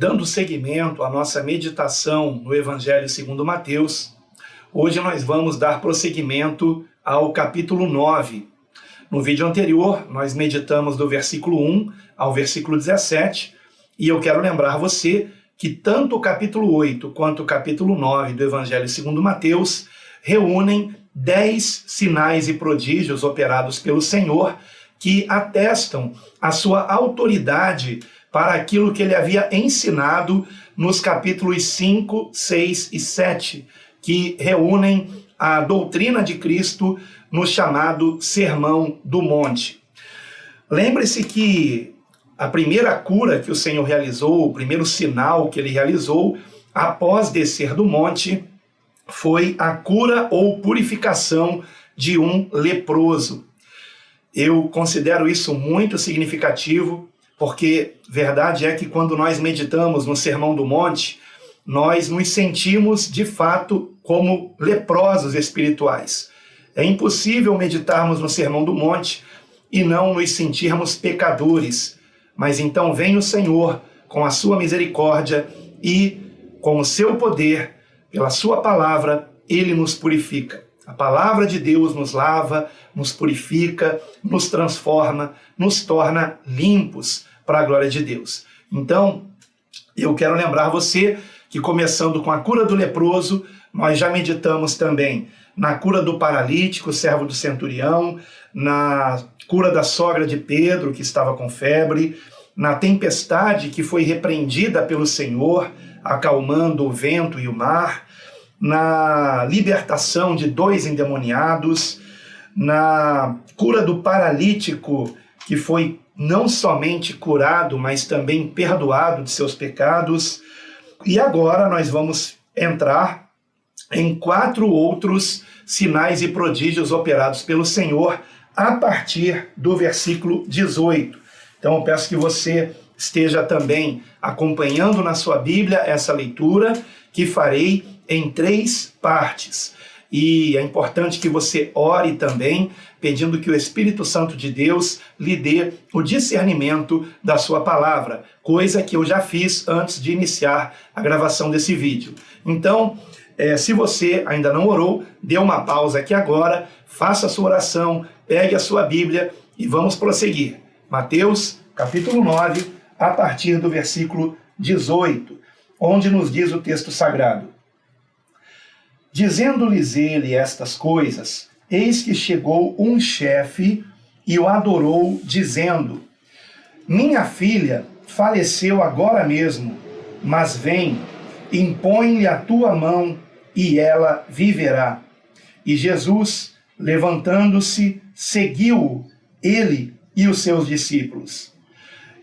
Dando seguimento à nossa meditação no Evangelho segundo Mateus, hoje nós vamos dar prosseguimento ao capítulo 9. No vídeo anterior, nós meditamos do versículo 1 ao versículo 17, e eu quero lembrar você que tanto o capítulo 8 quanto o capítulo 9 do Evangelho segundo Mateus reúnem 10 sinais e prodígios operados pelo Senhor que atestam a sua autoridade para aquilo que ele havia ensinado nos capítulos 5, 6 e 7, que reúnem a doutrina de Cristo no chamado Sermão do Monte. Lembre-se que a primeira cura que o Senhor realizou, o primeiro sinal que ele realizou após descer do monte, foi a cura ou purificação de um leproso. Eu considero isso muito significativo, porque verdade é que quando nós meditamos no Sermão do Monte, nós nos sentimos de fato como leprosos espirituais. É impossível meditarmos no Sermão do Monte e não nos sentirmos pecadores. Mas então vem o Senhor com a sua misericórdia e com o seu poder, pela sua palavra, ele nos purifica. A palavra de Deus nos lava, nos purifica, nos transforma, nos torna limpos para a glória de Deus. Então, eu quero lembrar você que começando com a cura do leproso, nós já meditamos também na cura do paralítico, servo do centurião, na cura da sogra de Pedro, que estava com febre, na tempestade que foi repreendida pelo Senhor, acalmando o vento e o mar, na libertação de 2 endemoniados, na cura do paralítico, que foi não somente curado, mas também perdoado de seus pecados. E agora nós vamos entrar em 4 outros sinais e prodígios operados pelo Senhor a partir do versículo 18. Então eu peço que você esteja também acompanhando na sua Bíblia essa leitura, que farei em 3 partes. E é importante que você ore também, pedindo que o Espírito Santo de Deus lhe dê o discernimento da sua palavra, coisa que eu já fiz antes de iniciar a gravação desse vídeo. Então, se você ainda não orou, dê uma pausa aqui agora, faça a sua oração, pegue a sua Bíblia e vamos prosseguir. Mateus, capítulo 9, a partir do versículo 18, onde nos diz o texto sagrado: Dizendo-lhes ele estas coisas, eis que chegou um chefe e o adorou, dizendo: Minha filha faleceu agora mesmo, mas vem, impõe-lhe a tua mão e ela viverá. E Jesus, levantando-se, seguiu-o, ele e os seus discípulos.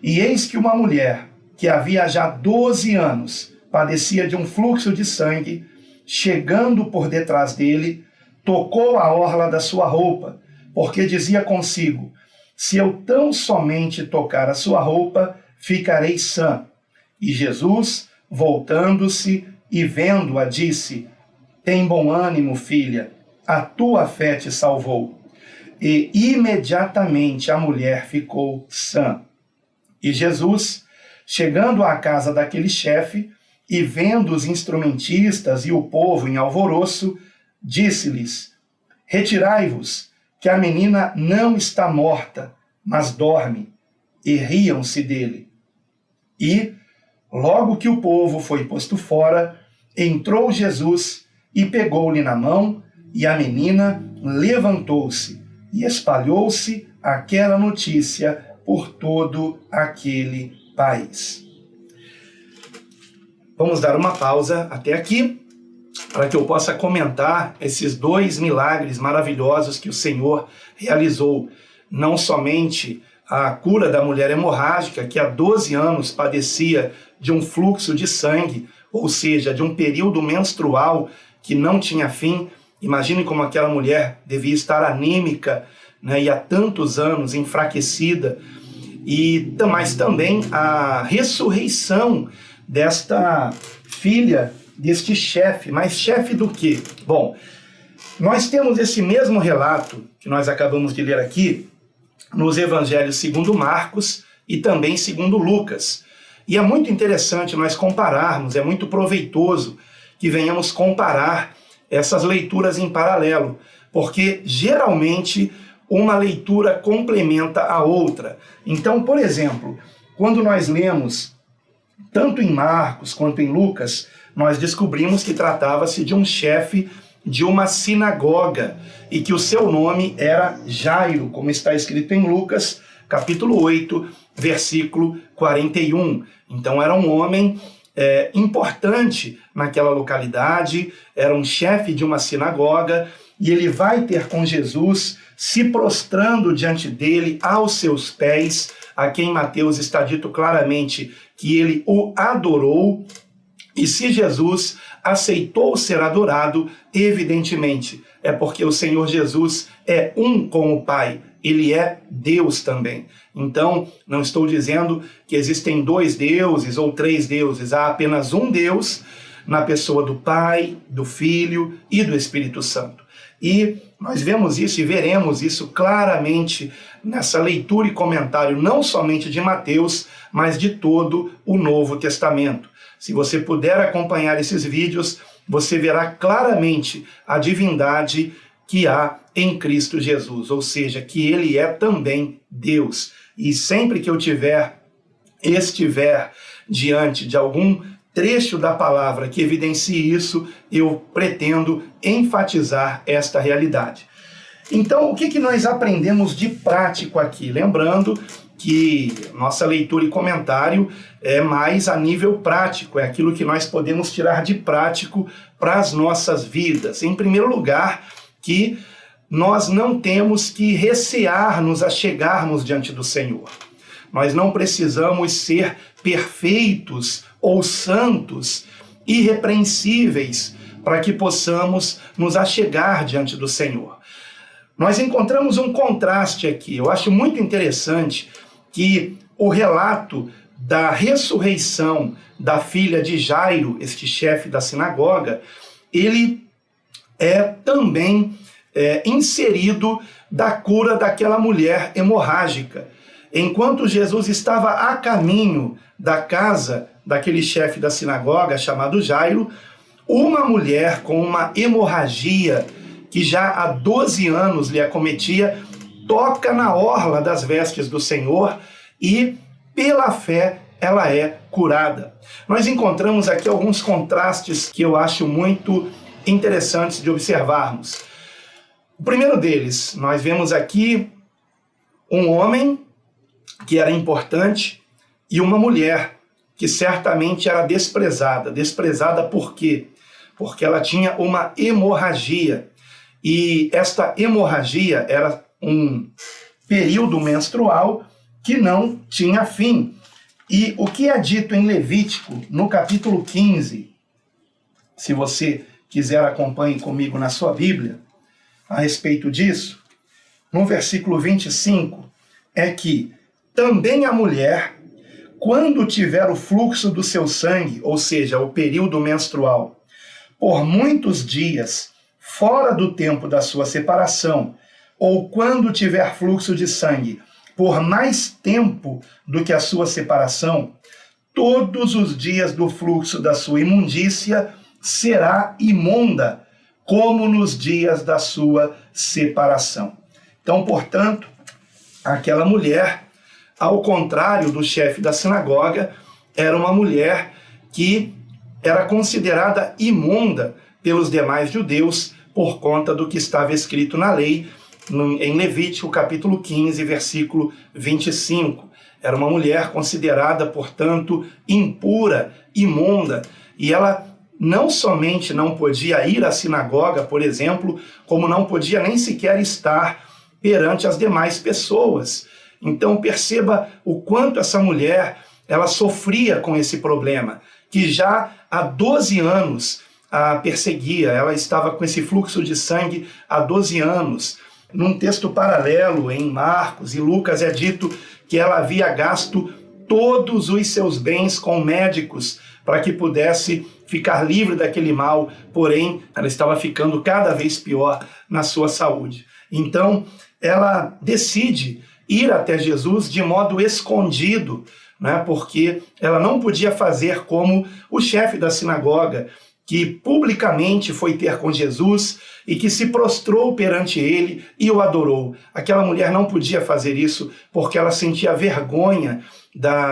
E eis que uma mulher, que havia já 12 anos, padecia de um fluxo de sangue, chegando por detrás dele, tocou a orla da sua roupa, porque dizia consigo: se eu tão somente tocar a sua roupa, ficarei sã. E Jesus, voltando-se e vendo-a, disse: tem bom ânimo, filha, a tua fé te salvou. E imediatamente a mulher ficou sã. E Jesus, chegando à casa daquele chefe, e vendo os instrumentistas e o povo em alvoroço, disse-lhes: retirai-vos, que a menina não está morta, mas dorme. E riam-se dele. E, logo que o povo foi posto fora, entrou Jesus e pegou-lhe na mão, e a menina levantou-se, e espalhou-se aquela notícia por todo aquele país. Vamos dar uma pausa até aqui, para que eu possa comentar esses 2 milagres maravilhosos que o Senhor realizou. Não somente a cura da mulher hemorrágica, que há 12 anos padecia de um fluxo de sangue, ou seja, de um período menstrual que não tinha fim. Imagine como aquela mulher devia estar anêmica, né, e há tantos anos enfraquecida. Mas também a ressurreição desta filha, deste chefe. Mas chefe do quê? Bom, nós temos esse mesmo relato que nós acabamos de ler aqui nos evangelhos segundo Marcos e também segundo Lucas. E é muito interessante nós compararmos, é muito proveitoso que venhamos comparar essas leituras em paralelo, porque geralmente uma leitura complementa a outra. Então, por exemplo, quando nós lemos tanto em Marcos quanto em Lucas, nós descobrimos que tratava-se de um chefe de uma sinagoga e que o seu nome era Jairo, como está escrito em Lucas, capítulo 8, versículo 41. Então era um homem importante naquela localidade, era um chefe de uma sinagoga, e ele vai ter com Jesus, se prostrando diante dele aos seus pés, a quem Mateus está dito claramente que ele o adorou. E se Jesus aceitou ser adorado, evidentemente é porque o Senhor Jesus é um com o Pai, ele é Deus também. Então, não estou dizendo que existem 2 deuses ou 3 deuses, há apenas um Deus na pessoa do Pai, do Filho e do Espírito Santo. E nós vemos isso e veremos isso claramente nessa leitura e comentário, não somente de Mateus, mas de todo o Novo Testamento. Se você puder acompanhar esses vídeos, você verá claramente a divindade que há em Cristo Jesus, ou seja, que ele é também Deus. E sempre que eu estiver diante de algum trecho da palavra que evidencie isso, eu pretendo enfatizar esta realidade. Então, o que nós aprendemos de prático aqui? Lembrando que nossa leitura e comentário é mais a nível prático, é aquilo que nós podemos tirar de prático para as nossas vidas. Em primeiro lugar, que nós não temos que recear-nos a chegarmos diante do Senhor. Nós não precisamos ser perfeitos ou santos, irrepreensíveis, para que possamos nos achegar diante do Senhor. Nós encontramos um contraste aqui. Eu acho muito interessante que o relato da ressurreição da filha de Jairo, este chefe da sinagoga, ele é também inserido da cura daquela mulher hemorrágica. Enquanto Jesus estava a caminho da casa daquele chefe da sinagoga, chamado Jairo, uma mulher com uma hemorragia que já há 12 anos lhe acometia, toca na orla das vestes do Senhor e, pela fé, ela é curada. Nós encontramos aqui alguns contrastes que eu acho muito interessantes de observarmos. O primeiro deles, nós vemos aqui um homem que era importante e uma mulher que certamente era desprezada. Desprezada por quê? Porque ela tinha uma hemorragia. E esta hemorragia era um período menstrual que não tinha fim. E o que é dito em Levítico, no capítulo 15, se você quiser acompanhe comigo na sua Bíblia, a respeito disso, no versículo 25, é que também a mulher, quando tiver o fluxo do seu sangue, ou seja, o período menstrual, por muitos dias, fora do tempo da sua separação, ou quando tiver fluxo de sangue, por mais tempo do que a sua separação, todos os dias do fluxo da sua imundícia será imunda, como nos dias da sua separação. Então, portanto, aquela mulher, ao contrário do chefe da sinagoga, era uma mulher que era considerada imunda pelos demais judeus por conta do que estava escrito na lei, em Levítico capítulo 15, versículo 25. Era uma mulher considerada, portanto, impura, imunda, e ela não somente não podia ir à sinagoga, por exemplo, como não podia nem sequer estar perante as demais pessoas. Então perceba o quanto essa mulher ela sofria com esse problema, que já há 12 anos a perseguia, ela estava com esse fluxo de sangue há 12 anos. Num texto paralelo, em Marcos e Lucas, é dito que ela havia gasto todos os seus bens com médicos para que pudesse ficar livre daquele mal, porém, ela estava ficando cada vez pior na sua saúde. Então, ela decide ir até Jesus de modo escondido, né? Porque ela não podia fazer como o chefe da sinagoga, que publicamente foi ter com Jesus e que se prostrou perante ele e o adorou. Aquela mulher não podia fazer isso porque ela sentia vergonha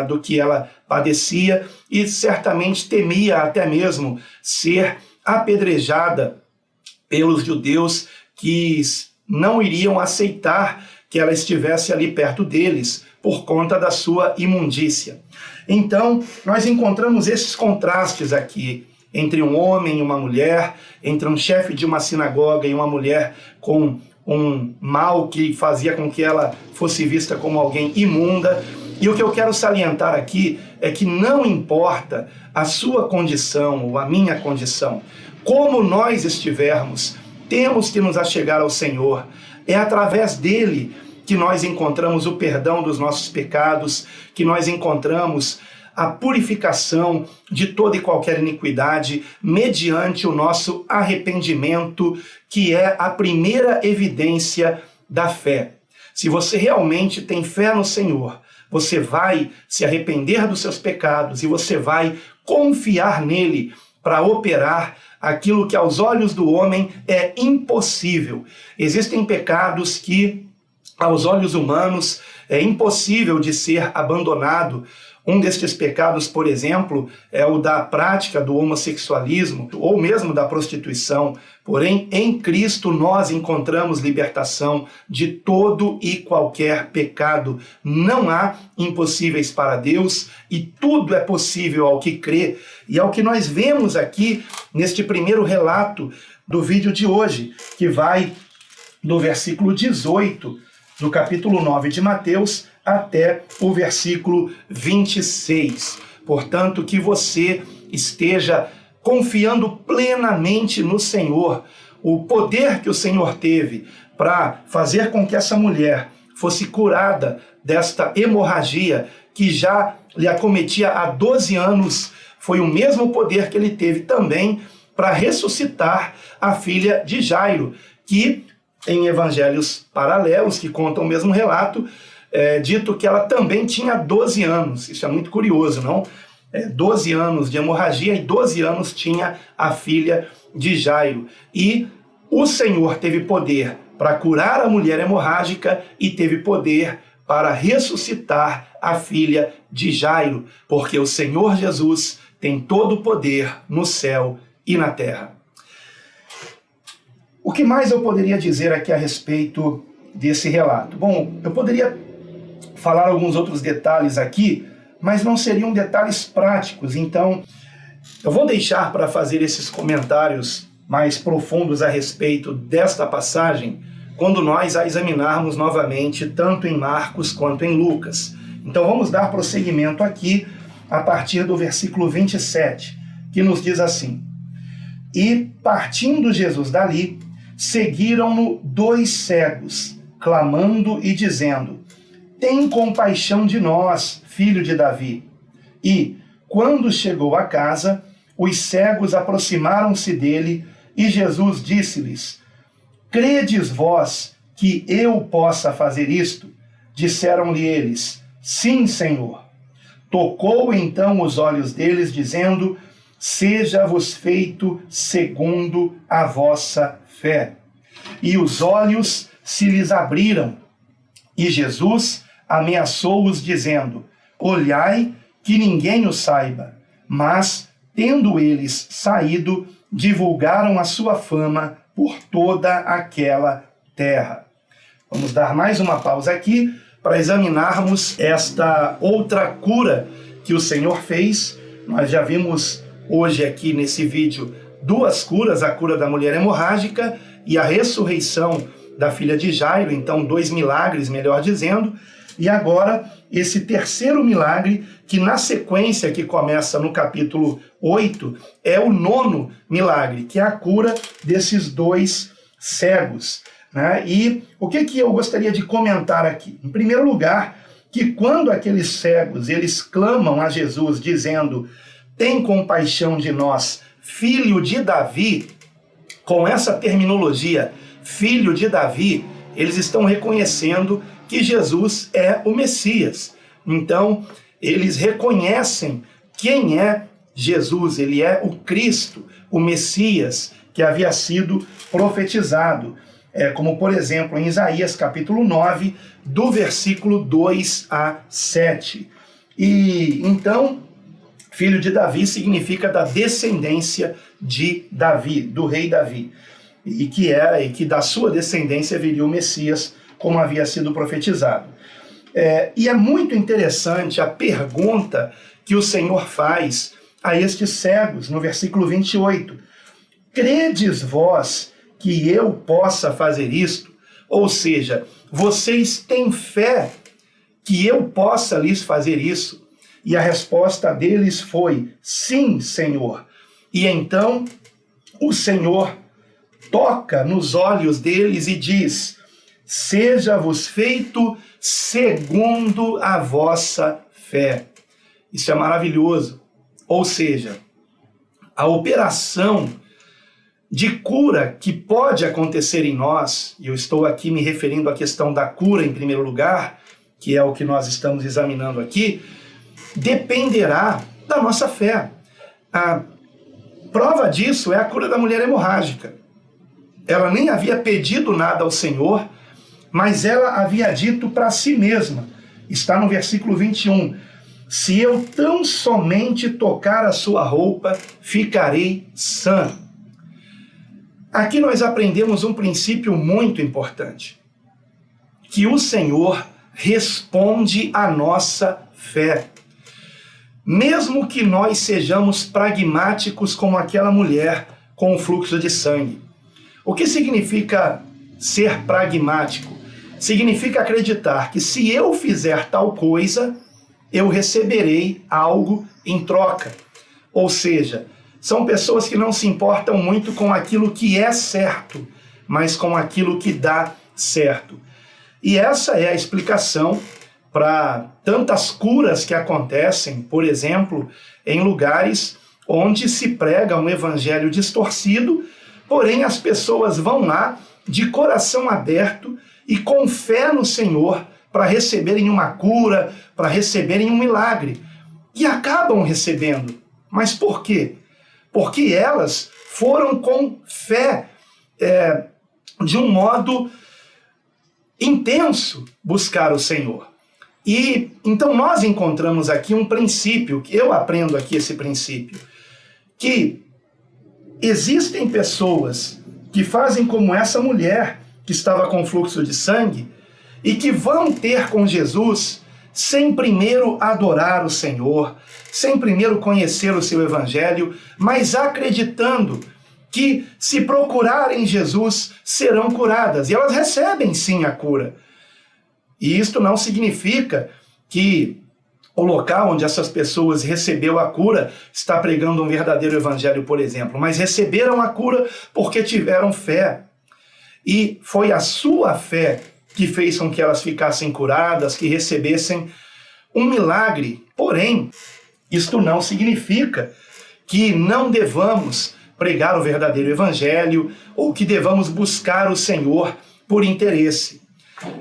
do que ela padecia e certamente temia até mesmo ser apedrejada pelos judeus que não iriam aceitar que ela estivesse ali perto deles por conta da sua imundícia. Então, nós encontramos esses contrastes aqui entre um homem e uma mulher, entre um chefe de uma sinagoga e uma mulher com um mal que fazia com que ela fosse vista como alguém imunda. E o que eu quero salientar aqui é que não importa a sua condição ou a minha condição, como nós estivermos, temos que nos achegar ao Senhor. É através dele que nós encontramos o perdão dos nossos pecados, que nós encontramos a purificação de toda e qualquer iniquidade mediante o nosso arrependimento, que é a primeira evidência da fé. Se você realmente tem fé no Senhor, você vai se arrepender dos seus pecados e você vai confiar nele para operar aquilo que aos olhos do homem é impossível. Existem pecados que aos olhos humanos é impossível de ser abandonado. Um destes pecados, por exemplo, é o da prática do homossexualismo ou mesmo da prostituição. Porém, em Cristo nós encontramos libertação de todo e qualquer pecado. Não há impossíveis para Deus e tudo é possível ao que crê. E é o que nós vemos aqui neste primeiro relato do vídeo de hoje, que vai do versículo 18 do capítulo 9 de Mateus até o versículo 26. Portanto, que você esteja confiando plenamente no Senhor. O poder que o Senhor teve para fazer com que essa mulher fosse curada desta hemorragia que já lhe acometia há 12 anos, foi o mesmo poder que ele teve também para ressuscitar a filha de Jairo, que em evangelhos paralelos que contam o mesmo relato, dito que ela também tinha 12 anos. Isso é muito curioso, não? 12 anos de hemorragia e 12 anos tinha a filha de Jairo. E o Senhor teve poder para curar a mulher hemorrágica e teve poder para ressuscitar a filha de Jairo, porque o Senhor Jesus tem todo o poder no céu e na terra. O que mais eu poderia dizer aqui a respeito desse relato? Bom, eu poderia falar alguns outros detalhes aqui, mas não seriam detalhes práticos, então eu vou deixar para fazer esses comentários mais profundos a respeito desta passagem quando nós a examinarmos novamente, tanto em Marcos quanto em Lucas. Então vamos dar prosseguimento aqui a partir do versículo 27, que nos diz assim: E partindo Jesus dali, seguiram-no 2 cegos, clamando e dizendo: Tem compaixão de nós, filho de Davi. E, quando chegou a casa, os cegos aproximaram-se dele, e Jesus disse-lhes: Credes vós que eu possa fazer isto? Disseram-lhe eles: Sim, Senhor. Tocou então os olhos deles, dizendo: Seja-vos feito segundo a vossa fé. E os olhos se lhes abriram, e Jesus ameaçou-os, dizendo: Olhai que ninguém o saiba. Mas, tendo eles saído, divulgaram a sua fama por toda aquela terra. Vamos dar mais uma pausa aqui para examinarmos esta outra cura que o Senhor fez. Nós já vimos hoje aqui nesse vídeo 2 curas, a cura da mulher hemorrágica e a ressurreição da filha de Jairo, então 2 milagres, melhor dizendo, e agora esse terceiro milagre, que na sequência que começa no capítulo 8, é o 9º milagre, que é a cura desses 2 cegos, né? E o que eu gostaria de comentar aqui? Em primeiro lugar, que quando aqueles cegos, eles clamam a Jesus, dizendo: Tem compaixão de nós, filho de Davi, com essa terminologia, filho de Davi, eles estão reconhecendo que Jesus é o Messias. Então, eles reconhecem quem é Jesus. Ele é o Cristo, o Messias, que havia sido profetizado. Como, por exemplo, em Isaías capítulo 9, do versículo 2 a 7. E então, filho de Davi significa da descendência de Davi, do rei Davi. E que da sua descendência viria o Messias, como havia sido profetizado. E é muito interessante a pergunta que o Senhor faz a estes cegos, no versículo 28. Credes vós que eu possa fazer isto? Ou seja, vocês têm fé que eu possa lhes fazer isso? E a resposta deles foi, sim, Senhor. E então o Senhor toca nos olhos deles e diz, seja-vos feito segundo a vossa fé. Isso é maravilhoso. Ou seja, a operação de cura que pode acontecer em nós, e eu estou aqui me referindo à questão da cura em primeiro lugar, que é o que nós estamos examinando aqui, dependerá da nossa fé. A prova disso é a cura da mulher hemorrágica. Ela nem havia pedido nada ao Senhor, mas ela havia dito para si mesma, está no versículo 21, se eu tão somente tocar a sua roupa, ficarei sã. Aqui nós aprendemos um princípio muito importante, que o Senhor responde à nossa fé. Mesmo que nós sejamos pragmáticos como aquela mulher com o fluxo de sangue. O que significa ser pragmático? Significa acreditar que se eu fizer tal coisa, eu receberei algo em troca. Ou seja, são pessoas que não se importam muito com aquilo que é certo, mas com aquilo que dá certo. E essa é a explicação para tantas curas que acontecem, por exemplo, em lugares onde se prega um evangelho distorcido, porém as pessoas vão lá de coração aberto e com fé no Senhor para receberem uma cura, para receberem um milagre. E acabam recebendo. Mas por quê? Porque elas foram com fé, de um modo intenso, buscar o Senhor. E então nós encontramos aqui um princípio, que eu aprendo aqui esse princípio, que existem pessoas que fazem como essa mulher que estava com fluxo de sangue e que vão ter com Jesus sem primeiro adorar o Senhor, sem primeiro conhecer o seu evangelho, mas acreditando que se procurarem Jesus serão curadas. E elas recebem sim a cura. E isto não significa que o local onde essas pessoas recebeu a cura está pregando um verdadeiro evangelho, por exemplo, mas receberam a cura porque tiveram fé. E foi a sua fé que fez com que elas ficassem curadas, que recebessem um milagre. Porém, isto não significa que não devamos pregar o verdadeiro evangelho ou que devamos buscar o Senhor por interesse.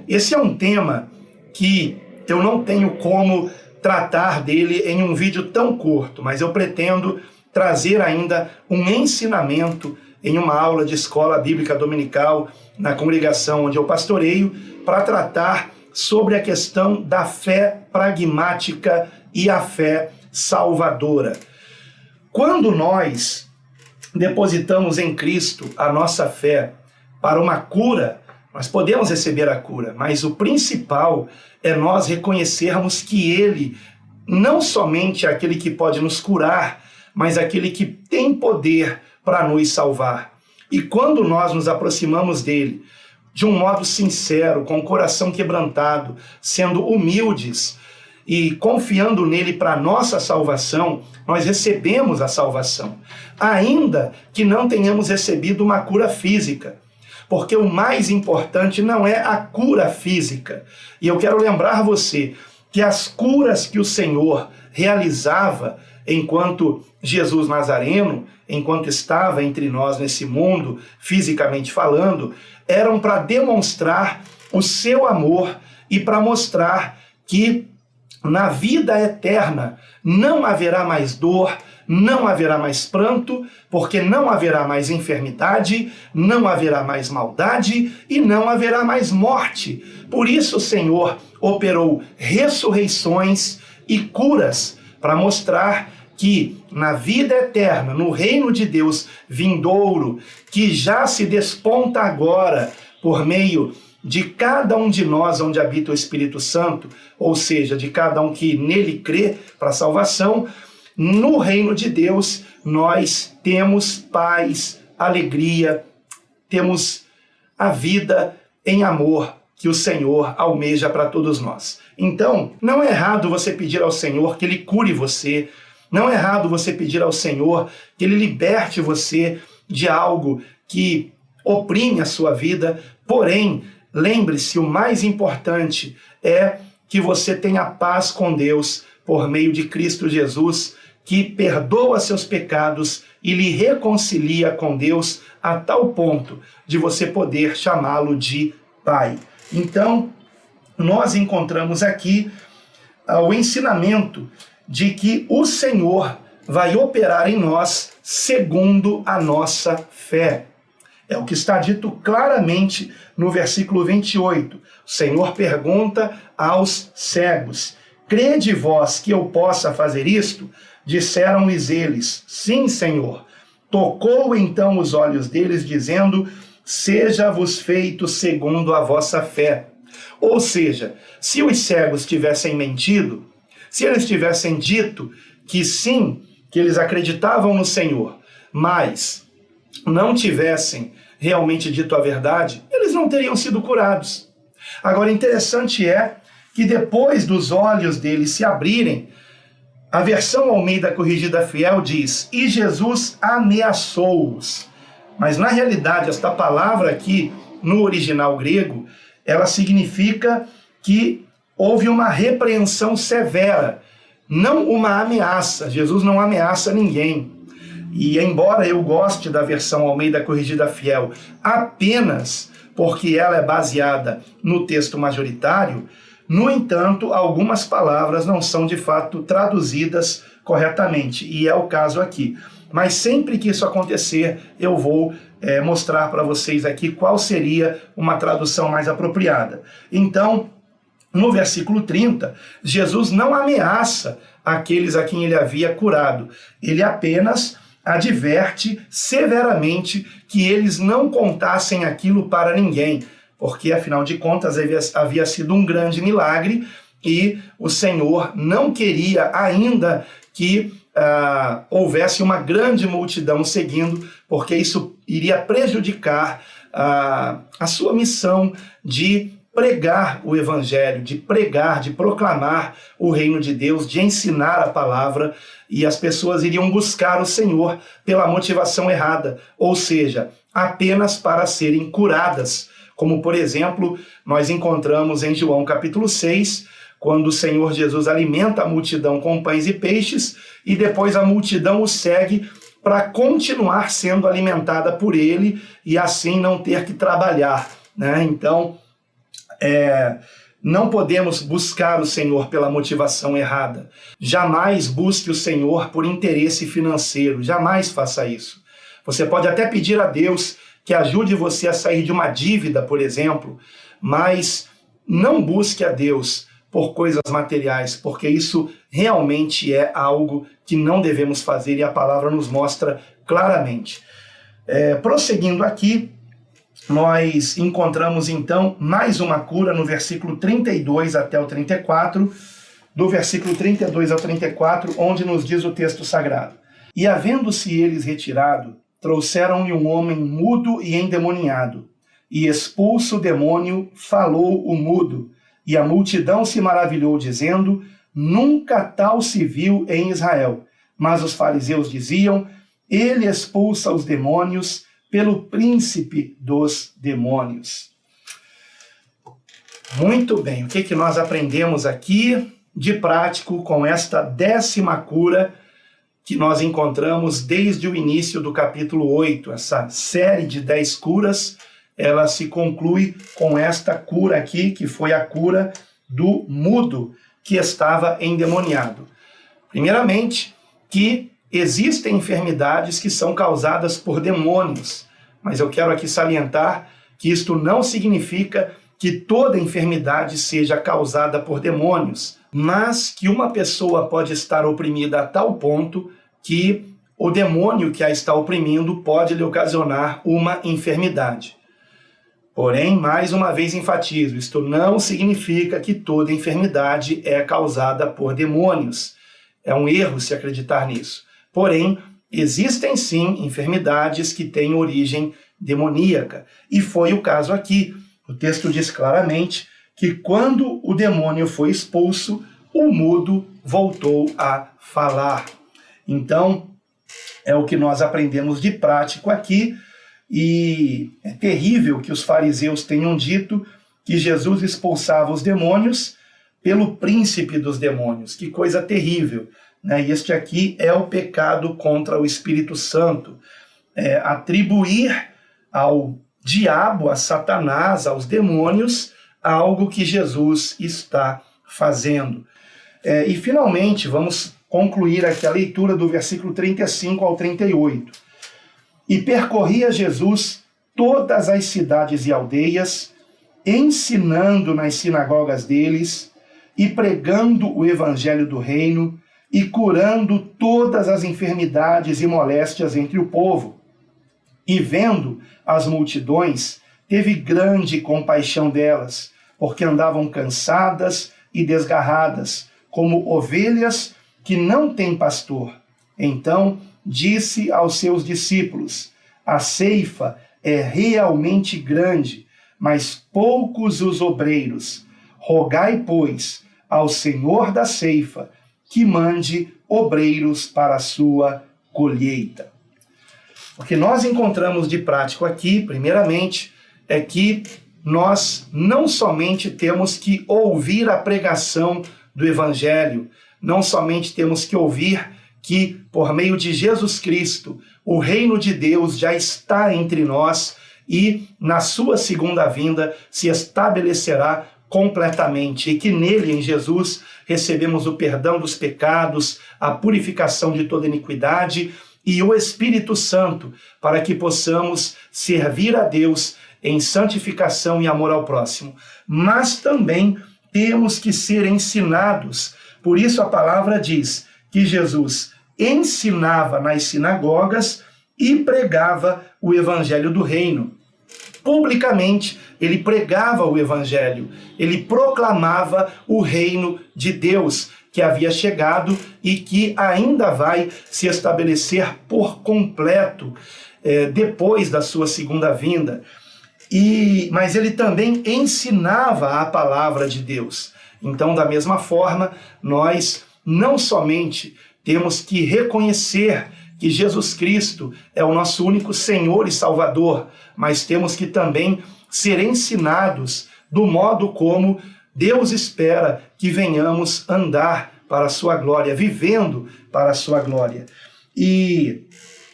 Esse é um tema que eu não tenho como tratar dele em um vídeo tão curto, mas eu pretendo trazer ainda um ensinamento em uma aula de escola bíblica dominical na congregação onde eu pastoreio, para tratar sobre a questão da fé pragmática e a fé salvadora. Quando nós depositamos em Cristo a nossa fé para uma cura, nós podemos receber a cura, mas o principal é nós reconhecermos que Ele não somente é aquele que pode nos curar, mas aquele que tem poder para nos salvar. E quando nós nos aproximamos dele de um modo sincero, com o coração quebrantado, sendo humildes e confiando nele para a nossa salvação, nós recebemos a salvação, ainda que não tenhamos recebido uma cura física. Porque o mais importante não é a cura física. E eu quero lembrar você que as curas que o Senhor realizava enquanto Jesus Nazareno, enquanto estava entre nós nesse mundo, fisicamente falando, eram para demonstrar o seu amor e para mostrar que na vida eterna não haverá mais dor, não haverá mais pranto, porque não haverá mais enfermidade, não haverá mais maldade e não haverá mais morte. Por isso o Senhor operou ressurreições e curas para mostrar que na vida eterna, no reino de Deus vindouro, que já se desponta agora por meio de cada um de nós onde habita o Espírito Santo, ou seja, de cada um que nele crê para a salvação, no reino de Deus nós temos paz, alegria, temos a vida em amor que o Senhor almeja para todos nós. Então, não é errado você pedir ao Senhor que Ele cure você, não é errado você pedir ao Senhor que Ele liberte você de algo que oprime a sua vida, porém, lembre-se, o mais importante é que você tenha paz com Deus por meio de Cristo Jesus, que perdoa seus pecados e lhe reconcilia com Deus a tal ponto de você poder chamá-lo de Pai. Então, nós encontramos aqui o ensinamento de que o Senhor vai operar em nós segundo a nossa fé. É o que está dito claramente no versículo 28. O Senhor pergunta aos cegos: crede vós que eu possa fazer isto? Disseram-lhes eles: sim, Senhor. Tocou então os olhos deles, dizendo: seja-vos feito segundo a vossa fé. Ou seja, se os cegos tivessem mentido, se eles tivessem dito que sim, que eles acreditavam no Senhor, mas não tivessem realmente dito a verdade, eles não teriam sido curados. Agora, interessante é que depois dos olhos deles se abrirem, a versão Almeida Corrigida Fiel diz: e Jesus ameaçou-os. Mas na realidade, esta palavra aqui, no original grego, ela significa que houve uma repreensão severa, não uma ameaça. Jesus não ameaça ninguém. E embora eu goste da versão Almeida Corrigida Fiel apenas porque ela é baseada no texto majoritário, no entanto, algumas palavras não são de fato traduzidas corretamente, e é o caso aqui. Mas sempre que isso acontecer, eu vou mostrar para vocês aqui qual seria uma tradução mais apropriada. Então, no versículo 30, Jesus não ameaça aqueles a quem ele havia curado, ele apenas adverte severamente que eles não contassem aquilo para ninguém, porque, afinal de contas, havia sido um grande milagre e o Senhor não queria ainda que houvesse uma grande multidão seguindo, porque isso iria prejudicar a sua missão de pregar o Evangelho, de pregar, de proclamar o reino de Deus, de ensinar a palavra, e as pessoas iriam buscar o Senhor pela motivação errada, ou seja, apenas para serem curadas. Como, por exemplo, nós encontramos em João capítulo 6, quando o Senhor Jesus alimenta a multidão com pães e peixes, e depois a multidão o segue para continuar sendo alimentada por ele, e assim não ter que trabalhar, né? Então, não podemos buscar o Senhor pela motivação errada. Jamais busque o Senhor por interesse financeiro, jamais faça isso. Você pode até pedir a Deus que ajude você a sair de uma dívida, por exemplo, mas não busque a Deus por coisas materiais, porque isso realmente é algo que não devemos fazer e a palavra nos mostra claramente. Prosseguindo aqui, nós encontramos então mais uma cura no versículo 32 até o 34, do versículo 32 ao 34, onde nos diz o texto sagrado: e havendo-se eles retirado, trouxeram-lhe um homem mudo e endemoniado, e expulso o demônio, falou o mudo, e a multidão se maravilhou, dizendo: nunca tal se viu em Israel. Mas os fariseus diziam: ele expulsa os demônios pelo príncipe dos demônios. Muito bem, o que nós aprendemos aqui de prático com esta 10ª cura que nós encontramos desde o início do capítulo 8. Essa série de 10 curas, ela se conclui com esta cura aqui, que foi a cura do mudo, que estava endemoniado. Primeiramente, que existem enfermidades que são causadas por demônios, mas eu quero aqui salientar que isto não significa que toda enfermidade seja causada por demônios, mas que uma pessoa pode estar oprimida a tal ponto que o demônio que a está oprimindo pode lhe ocasionar uma enfermidade. Porém, mais uma vez enfatizo, isto não significa que toda enfermidade é causada por demônios. É um erro se acreditar nisso. Porém, existem sim enfermidades que têm origem demoníaca. E foi o caso aqui. O texto diz claramente que quando o demônio foi expulso, o mudo voltou a falar. Então, é o que nós aprendemos de prático aqui. E é terrível que os fariseus tenham dito que Jesus expulsava os demônios pelo príncipe dos demônios. Que coisa terrível, né? E este aqui é o pecado contra o Espírito Santo. Atribuir ao diabo, a Satanás, aos demônios, algo que Jesus está fazendo. E finalmente, vamos concluir aqui a leitura do versículo 35 ao 38. E percorria Jesus todas as cidades e aldeias, ensinando nas sinagogas deles, e pregando o evangelho do reino, e curando todas as enfermidades e moléstias entre o povo. E vendo as multidões, teve grande compaixão delas, porque andavam cansadas e desgarradas, como ovelhas que não têm pastor. Então disse aos seus discípulos: a ceifa é realmente grande, mas poucos os obreiros. Rogai, pois, ao Senhor da ceifa que mande obreiros para a sua colheita. O que nós encontramos de prático aqui, primeiramente, é que nós não somente temos que ouvir a pregação do Evangelho, não somente temos que ouvir que, por meio de Jesus Cristo, o reino de Deus já está entre nós e, na sua segunda vinda, se estabelecerá completamente, e que nele, em Jesus, recebemos o perdão dos pecados, a purificação de toda iniquidade e o Espírito Santo, para que possamos servir a Deus em santificação e amor ao próximo. Mas também temos que ser ensinados. Por isso a palavra diz que Jesus ensinava nas sinagogas e pregava o evangelho do reino. Publicamente, ele pregava o evangelho, ele proclamava o reino de Deus que havia chegado e que ainda vai se estabelecer por completo depois da sua segunda vinda. Mas ele também ensinava a palavra de Deus. Então, da mesma forma, nós não somente temos que reconhecer que Jesus Cristo é o nosso único Senhor e Salvador, mas temos que também ser ensinados do modo como Deus espera que venhamos andar para a sua glória, vivendo para a sua glória. E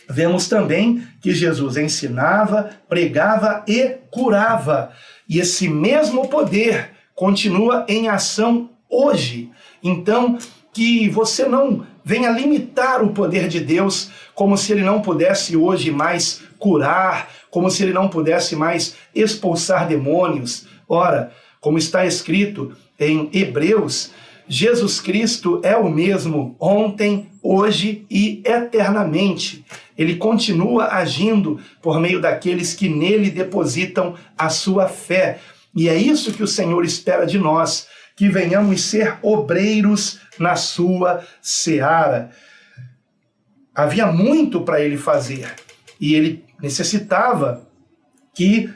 vemos também que Jesus ensinava, pregava e curava. E esse mesmo poder continua em ação hoje. Então, que você não venha limitar o poder de Deus como se ele não pudesse hoje mais curar, como se ele não pudesse mais expulsar demônios. Ora, como está escrito em Hebreus, Jesus Cristo é o mesmo ontem, hoje e eternamente. Ele continua agindo por meio daqueles que nele depositam a sua fé. E é isso que o Senhor espera de nós, que venhamos ser obreiros na sua seara. Havia muito para ele fazer e ele necessitava que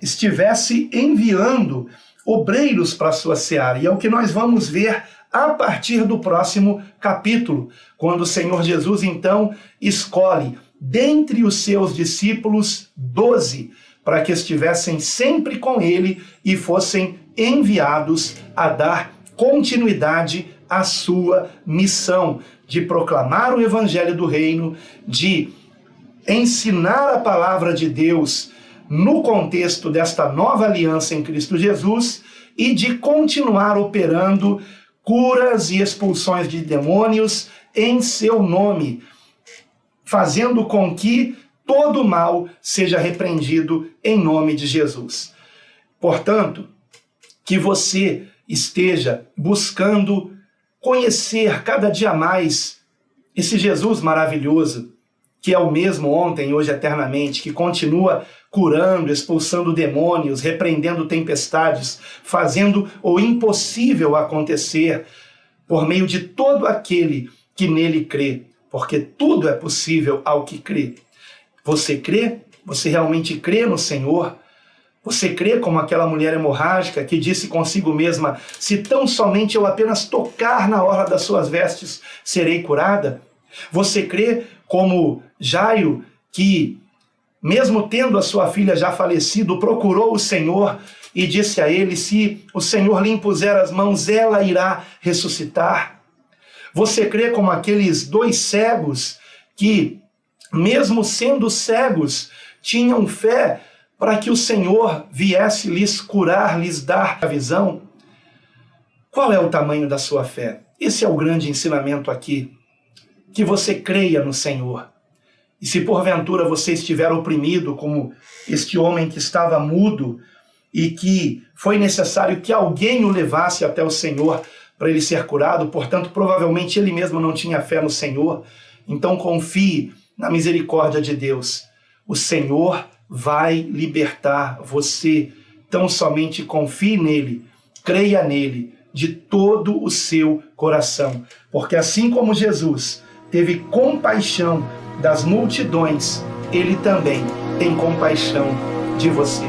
estivesse enviando obreiros para a sua seara. E é o que nós vamos ver a partir do próximo capítulo, quando o Senhor Jesus, então, escolhe dentre os seus discípulos 12, para que estivessem sempre com ele e fossem enviados a dar continuidade à sua missão de proclamar o evangelho do reino, de ensinar a palavra de Deus no contexto desta nova aliança em Cristo Jesus e de continuar operando curas e expulsões de demônios em seu nome, fazendo com que todo mal seja repreendido em nome de Jesus. Portanto, que você esteja buscando conhecer cada dia mais esse Jesus maravilhoso, que é o mesmo ontem e hoje eternamente, que continua curando, expulsando demônios, repreendendo tempestades, fazendo o impossível acontecer por meio de todo aquele que nele crê, porque tudo é possível ao que crê. Você crê? Você realmente crê no Senhor? Você crê como aquela mulher hemorrágica que disse consigo mesma: se tão somente eu apenas tocar na orla das suas vestes, serei curada? Você crê como Jairo, que, mesmo tendo a sua filha já falecido, procurou o Senhor e disse a ele: se o Senhor lhe impuser as mãos, ela irá ressuscitar? Você crê como aqueles 2 cegos que, mesmo sendo cegos, tinham fé para que o Senhor viesse lhes curar, lhes dar a visão? Qual é o tamanho da sua fé? Esse é o grande ensinamento aqui. Que você creia no Senhor. E se porventura você estiver oprimido, como este homem que estava mudo, e que foi necessário que alguém o levasse até o Senhor para ele ser curado, portanto, provavelmente ele mesmo não tinha fé no Senhor, então confie na misericórdia de Deus. O Senhor vai libertar você. Tão somente confie nele, creia nele de todo o seu coração, porque assim como Jesus teve compaixão das multidões, ele também tem compaixão de você.